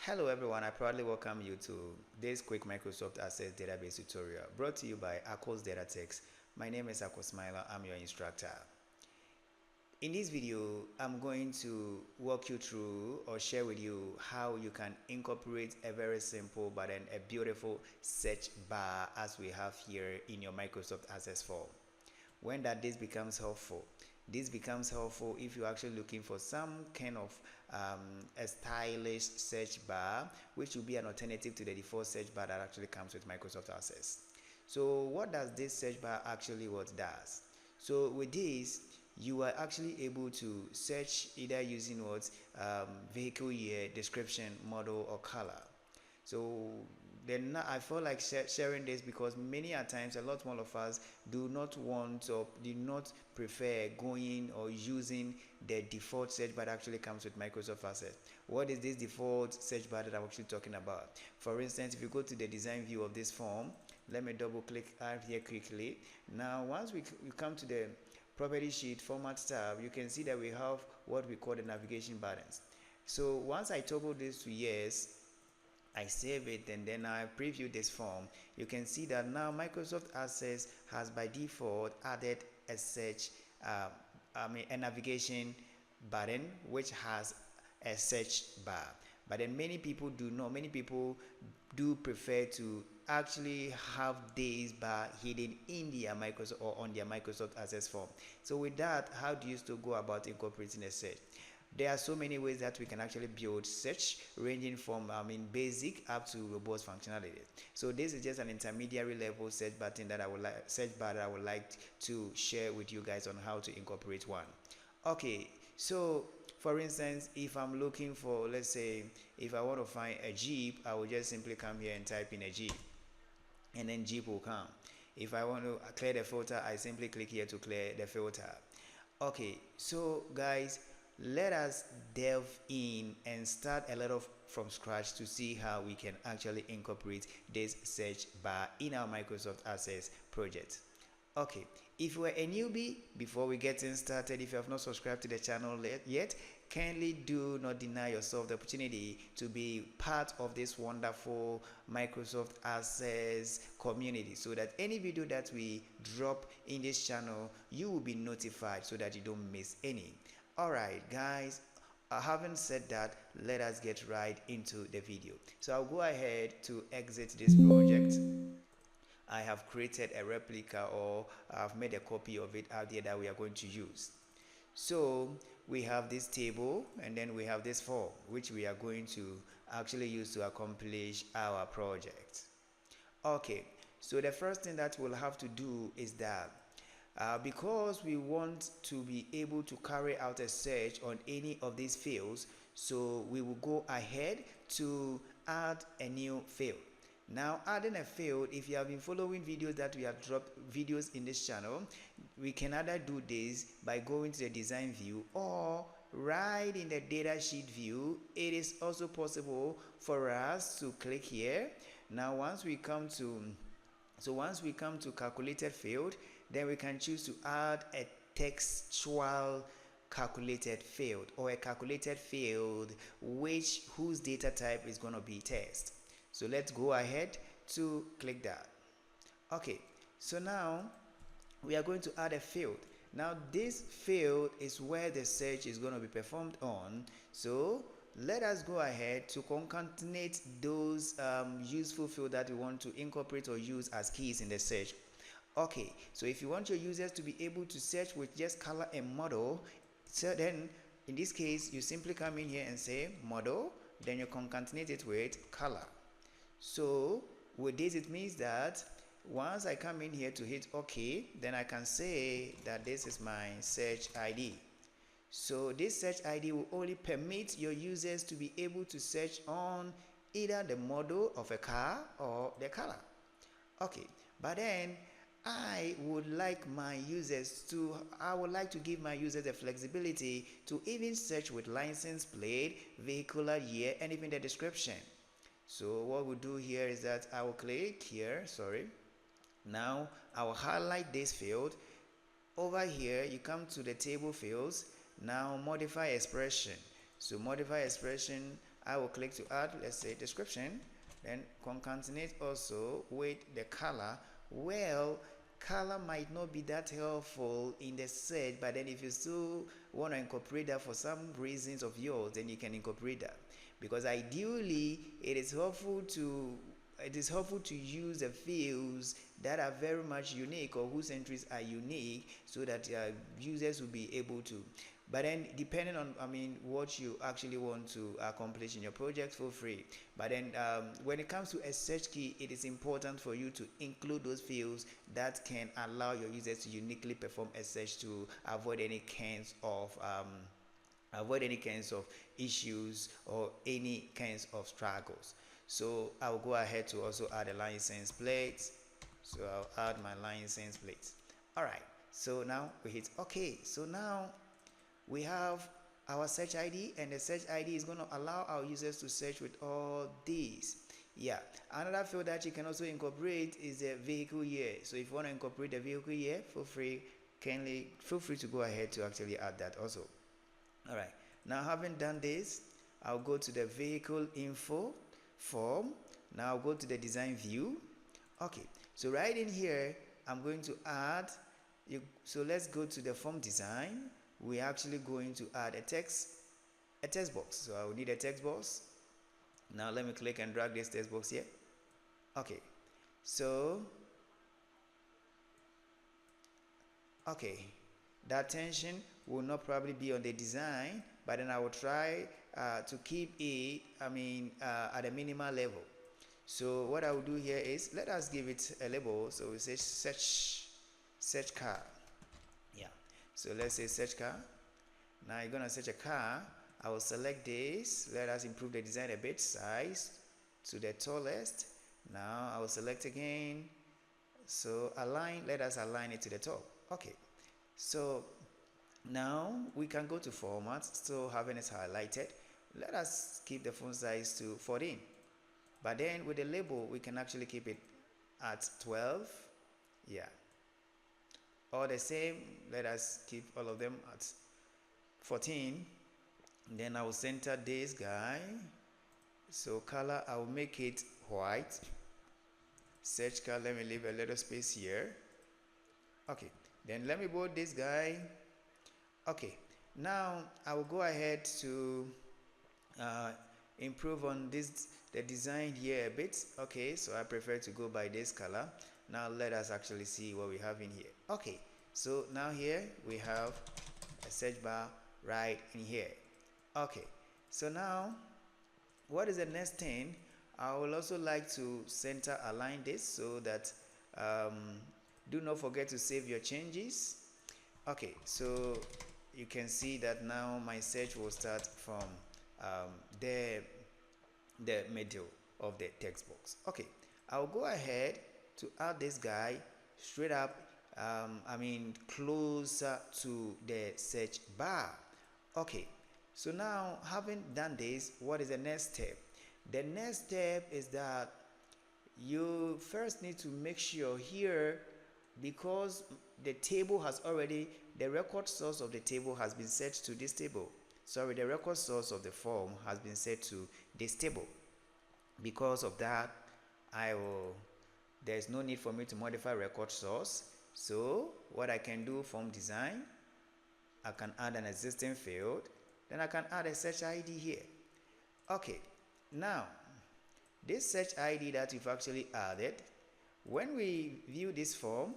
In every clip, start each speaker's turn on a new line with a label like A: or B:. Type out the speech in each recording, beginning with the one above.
A: Hello everyone, I proudly welcome you to this quick Microsoft Access database tutorial brought to you by Akos Data Text. My name is Akos Smiler, I'm your instructor. In this video, I'm going to walk you through or share with you how you can incorporate a very simple but then a beautiful search bar as we have here in your Microsoft Access form. When that this becomes helpful if you're actually looking for some kind of a stylish search bar, which will be an alternative to the default search bar that actually comes with Microsoft Access. So what does this search bar actually does? So with this, you are actually able to search either using vehicle year, description, model, or color. So then I feel like sharing this because many a times a lot more of us do not want or do not prefer going or using the default search bar that actually comes with Microsoft Access. What is this default search bar that I'm actually talking about? For instance, if you go to the design view of this form, let me double click out here quickly. Now once we come to the property sheet format tab, you can see that we have what we call the navigation buttons. So once I toggle this to yes, I save it and then I preview this form. You can see that now Microsoft Access has by default added a search, a navigation button which has a search bar. But then many people do prefer to actually have this bar hidden in their Microsoft or on their Microsoft Access form. So with that, how do you still go about incorporating a search? There are so many ways that we can actually build search, ranging from basic up to robust functionality. So this is just an intermediary level search button that search bar that I would like to share with you guys on how to incorporate one. Okay, so for instance, if I'm looking for, let's say, if I want to find a Jeep, I will just simply come here and type in a Jeep, and then Jeep will come. If I want to clear the filter, I simply click here to clear the filter. Okay, so guys, let us delve in and start a little from scratch to see how we can actually incorporate this search bar in our Microsoft Access project. Okay, if you are a newbie, before we get started, if you have not subscribed to the channel yet, kindly do not deny yourself the opportunity to be part of this wonderful Microsoft Access community so that any video that we drop in this channel, you will be notified so that you don't miss any. Alright guys, having said that, let us get right into the video. So I'll go ahead to exit this project. I have created a replica, or I've made a copy of it out there that we are going to use. So we have this table and then we have this form which we are going to actually use to accomplish our project. Okay, so the first thing that we'll have to do is that because we want to be able to carry out a search on any of these fields, so we will go ahead to add a new field. Now adding a field, if you have been following videos that we have dropped videos in this channel, we can either do this by going to the design view or right in the data sheet view. It is also possible for us to click here. Now once we come to calculated field, then we can choose to add a textual calculated field or a calculated field whose data type is going to be text. So let's go ahead to click that. Okay, so now we are going to add a field. Now this field is where the search is going to be performed on. So let us go ahead to concatenate those useful fields that we want to incorporate or use as keys in the search. Okay, so if you want your users to be able to search with just color and model, so then in this case you simply come in here and say model, then you concatenate it with color. So with this, it means that once I come in here to hit OK, then I can say that this is my search ID. So this search ID will only permit your users to be able to search on either the model of a car or the color. Okay, but then I would like to give my users the flexibility to even search with license plate, vehicular year, and even the description. So what we'll do here is that I will click here, now I will highlight this field. Over here you come to the table fields. Now modify expression. So modify expression, I will click to add, let's say, description, then concatenate also with the color. Well, color might not be that helpful in the search, but then if you still want to incorporate that for some reasons of yours, then you can incorporate that, because ideally it is helpful to use the fields that are very much unique, or whose entries are unique, so that users will be able to. But then depending on what you actually want to accomplish in your project, feel free. But then when it comes to a search key, it is important for you to include those fields that can allow your users to uniquely perform a search, to avoid any kinds of issues or any kinds of struggles. So I'll go ahead to also add a license plate. So I'll add my license plate. All right, so now we hit OK. So now we have our search ID, and the search ID is going to allow our users to search with all these. Yeah, another field that you can also incorporate is the vehicle year. So if you want to incorporate the vehicle year, feel free to go ahead to actually add that also. All right, now having done this, I'll go to the vehicle info form. Now I'll go to the design view. Okay, so right in here I'm going to add so let's go to the form design. We're actually going to add a text box. So I will need a text box. Now let me click and drag this text box here. Okay, so the attention will not probably be on the design, but then I will try to keep it at a minimal level. So what I will do here is, let us give it a label. So we say search car. Yeah, so let's say search car. Now you're gonna search a car. I will select this. Let us improve the design a bit, size to the tallest. Now I will select again. So align, let us align it to the top. Okay, so now we can go to format, still having it highlighted. Let us keep the font size to 14, but then with the label we can actually keep it at 12. Yeah, all the same, let us keep all of them at 14. Then I will center this guy. So color, I will make it white. Search color, let me leave a little space here. Okay, then let me bold this guy. Okay, now I will go ahead to improve on the design here a bit. Okay, so I prefer to go by this color. Now let us actually see what we have in here. Okay, so now here we have a search bar right in here. Okay, so now what is the next thing? I will also like to center align this, so that do not forget to save your changes. Okay, so you can see that now my search will start from the middle of the text box. Okay, I'll go ahead to add this guy straight up, closer to the search bar. Okay, so now having done this, what is the next step? The next step is that you first need to make sure here, because the table has already, the record source of the table has been set to this table. Sorry, the record source of the form has been set to this table. Because of that, there's no need for me to modify record source. So what I can do, form design, I can add an existing field, then I can add a search ID here. Okay, now this search ID that we've actually added, when we view this form,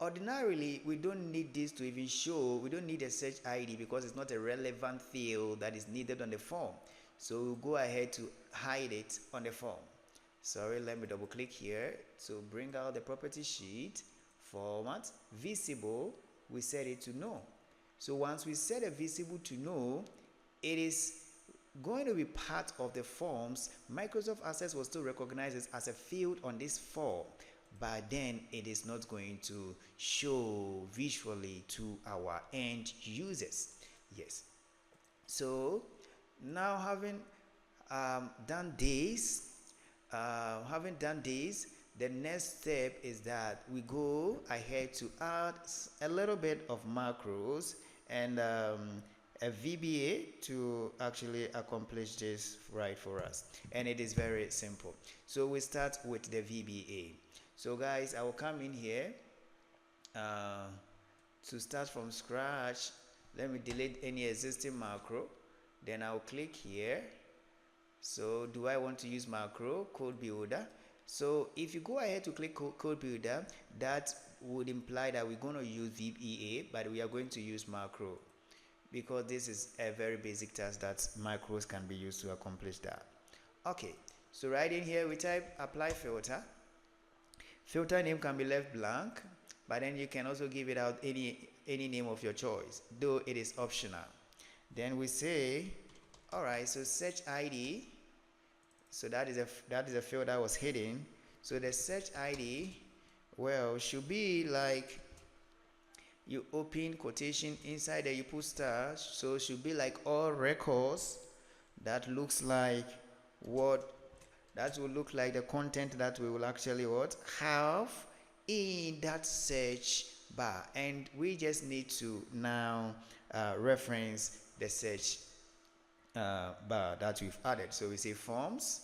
A: ordinarily we don't need this to even show. We don't need a search ID because it's not a relevant field that is needed on the form. So we'll go ahead to hide it on the form. Sorry, let me double click here to bring out the property sheet. Format, visible, we set it to no. So once we set a visible to no, it is going to be part of the forms. Microsoft Access will still recognize it as a field on this form, but then it is not going to show visually to our end users. Yes. So now having done this, the next step is that we go ahead to add a little bit of macros, and a VBA to actually accomplish this right for us, and it is very simple. So we start with the VBA. So guys, I will come in here uh, to start from scratch. Let me delete any existing macro, then I'll click here. So do I want to use macro code builder? So if you go ahead to click code builder, that would imply that we're going to use VBA, but we are going to use macro, because this is a very basic task that macros can be used to accomplish that. Okay, so right in here we type apply filter. Filter name can be left blank, but then you can also give it out any name of your choice, though it is optional. Then we say, all right, so search ID. So that is a field that was hidden. So the search ID, well, should be like, you open quotation inside there, you put stars, so it should be like all records. That looks like what, that will look like the content that we will actually what have in that search bar, and we just need to now reference the search bar that we've added. So we say forms.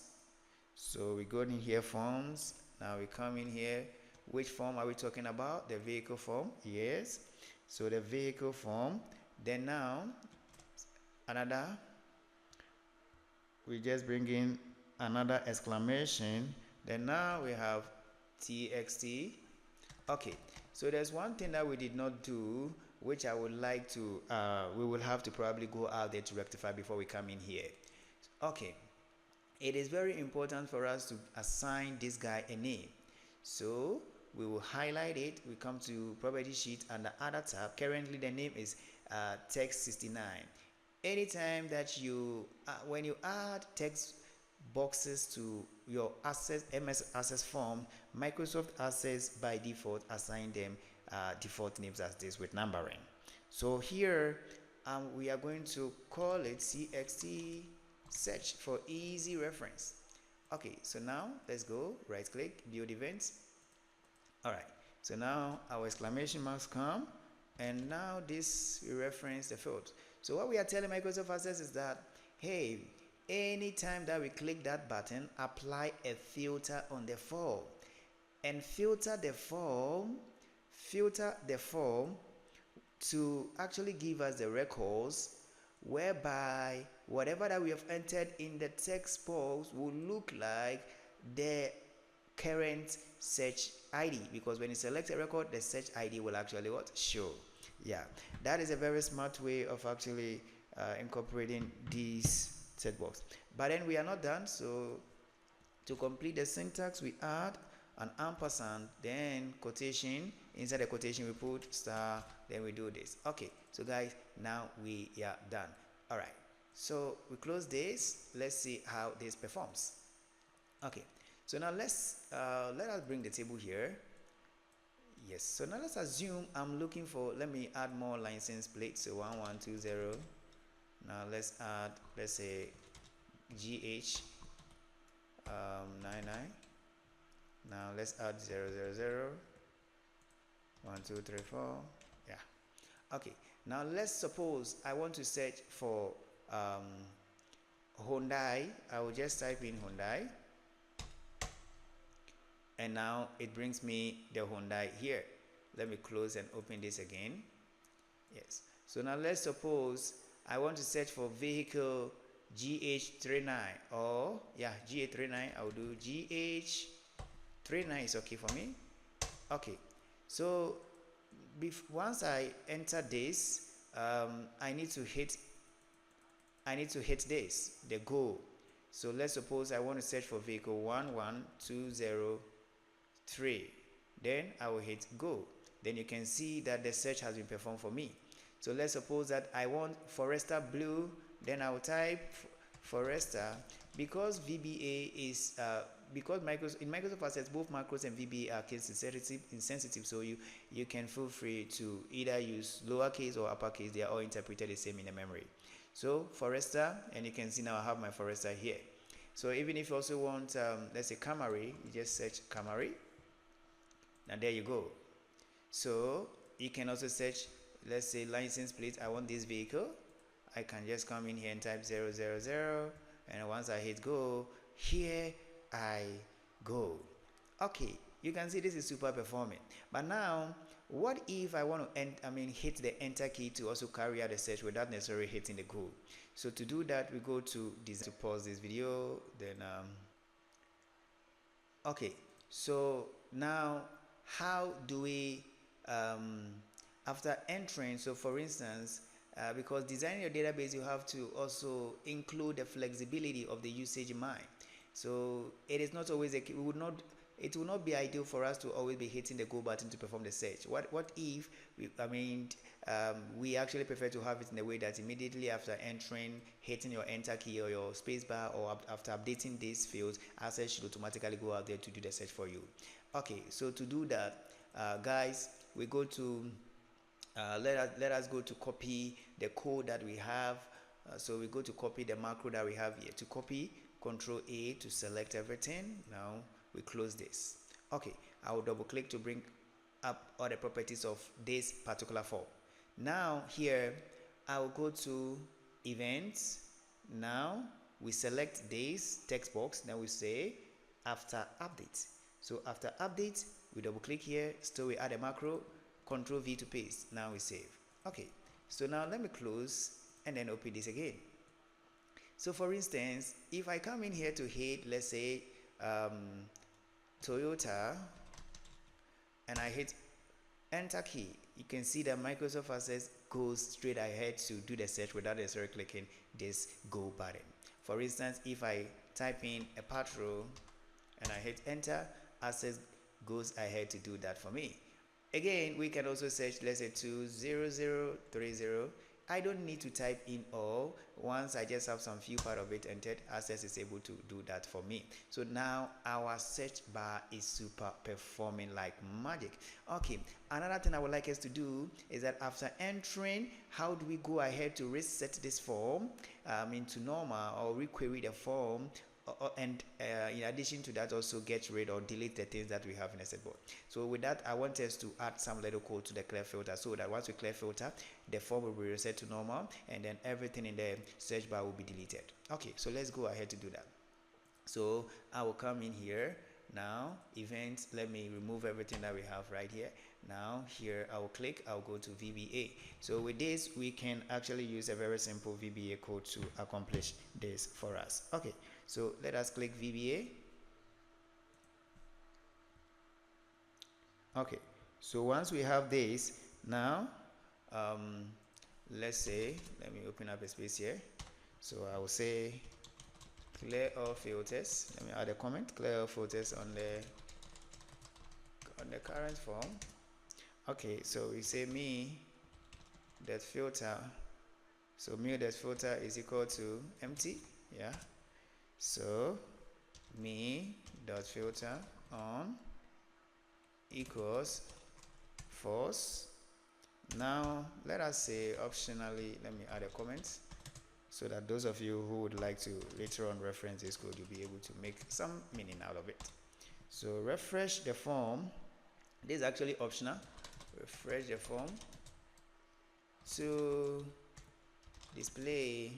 A: So we go in here, forms. Now we come in here. Which form are we talking about? The vehicle form. Yes. So the vehicle form. Then now another, we just bring in another exclamation. Then now we have txt. Okay, so there's one thing that we did not do, which I would like to we will have to probably go out there to rectify before we come in here. Okay, it is very important for us to assign this guy a name. So we will highlight it. We come to property sheet and the other tab. Currently the name is text 69. Anytime that you when you add text boxes to your MS Access form, Microsoft Access by default assign them default names as this with numbering. So here we are going to call it CXT search for easy reference. Okay, so now let's go right click, build events. All right, so now our exclamation marks come, and now this we reference the field. So what we are telling Microsoft Access is that, hey, anytime that we click that button, apply a filter on the form, and filter the form to actually give us the records whereby whatever that we have entered in the text box will look like the current search ID, because when you select a record, the search ID will actually what? Show. Yeah, that is a very smart way of actually incorporating these set box. But then we are not done. So to complete the syntax, we add an ampersand, then quotation. Inside the quotation we put star, then we do this. Okay, so guys, now we are done. All right, so we close this. Let's see how this performs. Okay, so now let us bring the table here. Yes, so now let's assume I'm looking for, let me add more license plates. So 1120. Now let's add, let's say GH 99. Now let's add 000 1 2 3 4. Yeah, okay, now let's suppose I want to search for Hyundai. I will just type in Hyundai, and now it brings me the Hyundai here. Let me close and open this again. Yes, so now let's suppose I want to search for vehicle GH39, or yeah, GH39. I will do GH39 is okay for me. Okay, so once I enter this, I need to hit this, the go. So let's suppose I want to search for vehicle 11203. Then I will hit go. Then you can see that the search has been performed for me. So let's suppose that I want Forester blue. Then I will type Forester. Because VBA is because in Microsoft Access, both macros and VBA are case insensitive, so you can feel free to either use lowercase or uppercase. They are all interpreted the same in the memory. So Forester, and you can see now I have my Forester here. So even if you also want, let's say Camry, you just search Camry. Now there you go. So you can also search, let's say license plate. I want this vehicle. I can just come in here and type 000, and once I hit go, here I go. Okay, you can see this is super performing. But now, what if I want to hit the enter key to also carry out the search without necessarily hitting the go? So to do that, we go to this, to pause this video, then okay, so now how do we after entering, so for instance, because designing your database, you have to also include the flexibility of the usage in mind. So it is not always it will not be ideal for us to always be hitting the go button to perform the search. What if we actually prefer to have it in a way that immediately after entering, hitting your enter key or your space bar, or after updating these fields, Access should automatically go out there to do the search for you. Okay, so to do that, guys, we go to let us go to copy the code that we have. So we go to copy the macro that we have here. To copy, Control A to select everything. Now we close this. Okay, I will double click to bring up all the properties of this particular form. Now here I will go to events. Now we select this text box. Now we say after update. So after update, we double click here. Still we add a macro. Control V to paste. Now we save. Okay, so now let me close and then open this again. So for instance, if I come in here to hit, let's say Toyota, and I hit enter key, you can see that Microsoft Access goes straight ahead to do the search without necessarily clicking this go button. For instance, if I type in a patrol and I hit enter, Access goes ahead to do that for me. Again, we can also search, let's say 20030. I don't need to type in all. Once I just have some few part of it entered, Access is able to do that for me. So now our search bar is super performing like magic. Okay, another thing I would like us to do is that after entering, how do we go ahead to reset this form into normal, or requery the form, and in addition to that, also get rid or delete the things that we have in the set board. So with that, I want us to add some little code to the clear filter, so that once we clear filter, the form will be reset to normal, and then everything in the search bar will be deleted. Okay, so let's go ahead to do that. So I will come in here now, events, let me remove everything that we have right here. Now here I will click, I'll go to VBA. So with this, we can actually use a very simple VBA code to accomplish this for us. Okay, so let us click VBA. Okay, so once we have this, now let's say, let me open up a space here. So I will say clear all filters. Let me add a comment, clear all filters on the current form. Okay, so we say me that filter, so me that filter is equal to empty. Yeah, so me dot filter on equals false. Now let us say optionally, let me add a comment, so that those of you who would like to later on reference this code, you'll be able to make some meaning out of it. So refresh the form. This is actually optional. Refresh the form to display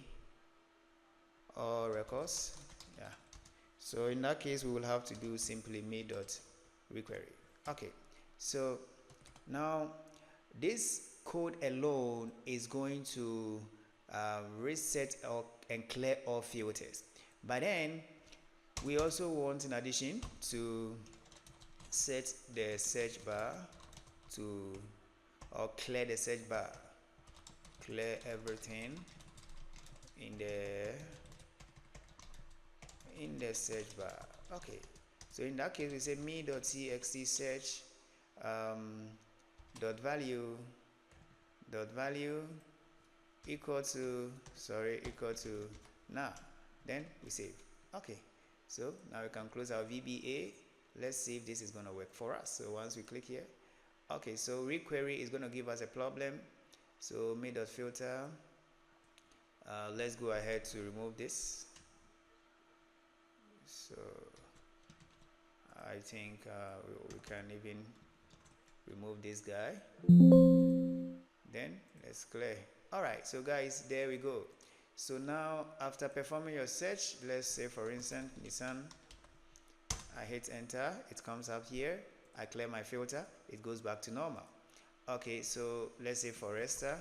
A: all records. Yeah, so in that case, we will have to do simply me.requery. Okay, so now this code alone is going to reset and clear all filters, but then we also want, in addition, to set the search bar to, or clear the search bar, clear everything in the search bar. Okay, so in that case, we say me.txt search dot value equal to now. Then we save. Okay, so now we can close our VBA. Let's see if this is going to work for us. So once we click here, okay, so requery is going to give us a problem. So me.filter, let's go ahead to remove this. So I think we can even remove this guy. Then let's clear. Alright, so guys, there we go. So now after performing your search, let's say for instance Nissan, I hit enter, it comes up here, I clear my filter, it goes back to normal. Okay, so let's say Forester,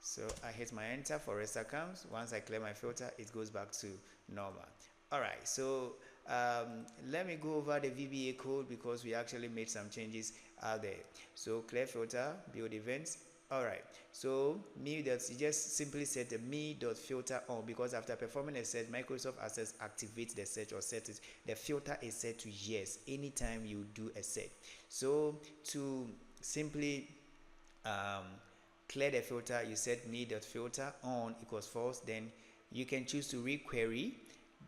A: so I hit my enter, Forester comes, once I clear my filter, it goes back to normal. Alright, so let me go over the VBA code because we actually made some changes out there. So clear filter, build events. Alright, so you just simply set the me.filter on, because after performing a search, Microsoft Access activates the search or set it. The filter is set to yes anytime you do a search. So to simply clear the filter, you set me.filter on equals false, then you can choose to requery.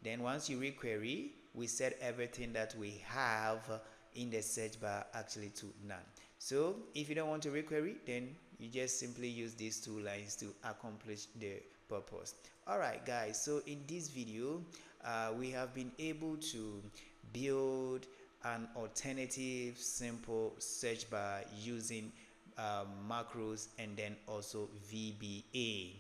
A: Then once you requery, we set everything that we have in the search bar actually to none. So if you don't want to requery, then you just simply use these two lines to accomplish the purpose. Alright guys, so in this video we have been able to build an alternative simple search bar using macros and then also VBA.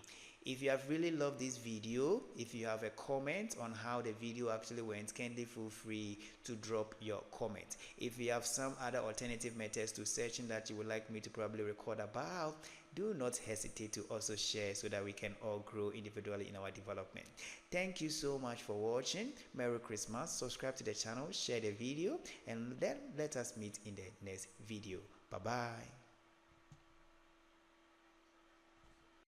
A: If you have really loved this video, if you have a comment on how the video actually went, kindly feel free to drop your comment. If you have some other alternative methods to searching that you would like me to probably record about, do not hesitate to also share so that we can all grow individually in our development. Thank you so much for watching. Merry Christmas. Subscribe to the channel, share the video, and then let us meet in the next video. Bye bye.